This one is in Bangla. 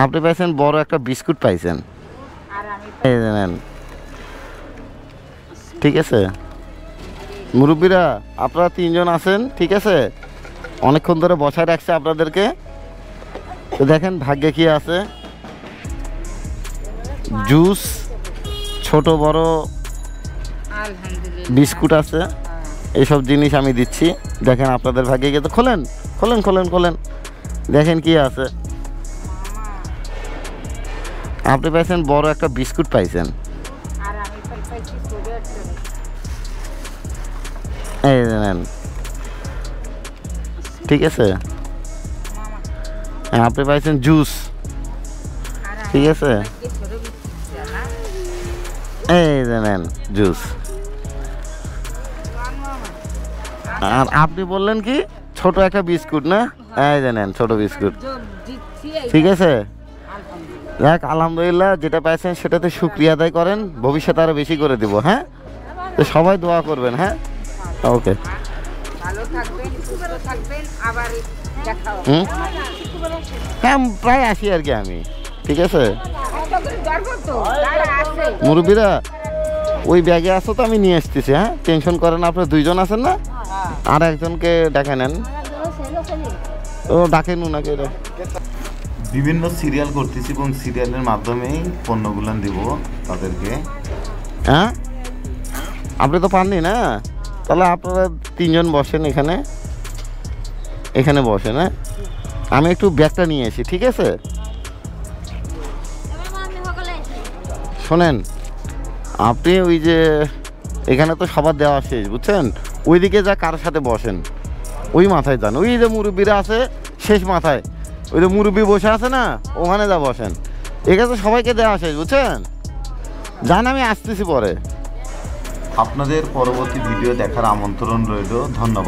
আপনি পাইছেন বড় একটা বিস্কুট পাইছেন, এই যে নেন। ঠিক আছে মুরব্বীরা, আপনারা 3 জন আছেন, ঠিক আছে, অনেকক্ষণ ধরে বসায় রাখছে আপনাদেরকে। তো দেখেন ভাগ্যে কি আছে, জুস, ছোট বড় বিস্কুট আছে, এইসব জিনিস আমি দিচ্ছি। দেখেন আপনাদের ভাগ্যে গিয়ে, তো খোলেন খোলেন খোলেন খোলেন, দেখেন কি আছে। আপনি পাইছেন বড় একটা বিস্কুট পাইছেন, এই যে নেন। ঠিক আছে, আপনি পাইছেন জুস, ঠিক আছে, এই যে নেন জুস। আর আপনি বললেন কি ছোট একটা বিস্কুট, না? এই যে নেন ছোট বিস্কুট, ঠিক আছে। যাক আলহামদুলিল্লাহ, যেটা পাইছেন সেটাতে শুকরিয়া আদায় করেন, ভবিষ্যতে আরো বেশি করে দিব। হ্যাঁ, তো সবাই দোয়া করবেন। হ্যাঁ, ওকে। হ্যাঁ, প্রায় আসি আর কি আমি। ঠিক আছে মুরব্বীরা, ওই ব্যাগে আসো তো, আমি নিয়ে আসতেছি। হ্যাঁ, টেনশন করেন না। আপনার 2 জন আছেন না, আর একজনকে ডাকে নেন। ও ডাকেন ওনাকে। বিভিন্ন সিরিয়াল করতেছি এবং সিরিয়ালের মাধ্যমেই পণ্যগুলো দিব তাদেরকে। হ্যাঁ, আপনি তো পাননি না, তাহলে আপনারা 3 জন বসেন এখানে, এখানে বসেন। হ্যাঁ, আমি একটু ব্যাগটা নিয়ে আসি। ঠিক আছে, শোনেন, আপনি ওই যে এখানে তো সবার দেওয়া শেষ, বুঝছেন, ওইদিকে যা কার সাথে বসেন, ওই মাথায় যান। ওই যে মুরব্বীরা আছে শেষ মাথায়, ওই যে মুরব্বী বসে আছে না, ওখানে যা বসেন। এখানে তো সবাইকে দেওয়া শেষ, বুঝছেন। যান, আমি আসতেছি পরে। আপনাদের পরবর্তী ভিডিও দেখার আমন্ত্রণ রইল। ধন্যবাদ।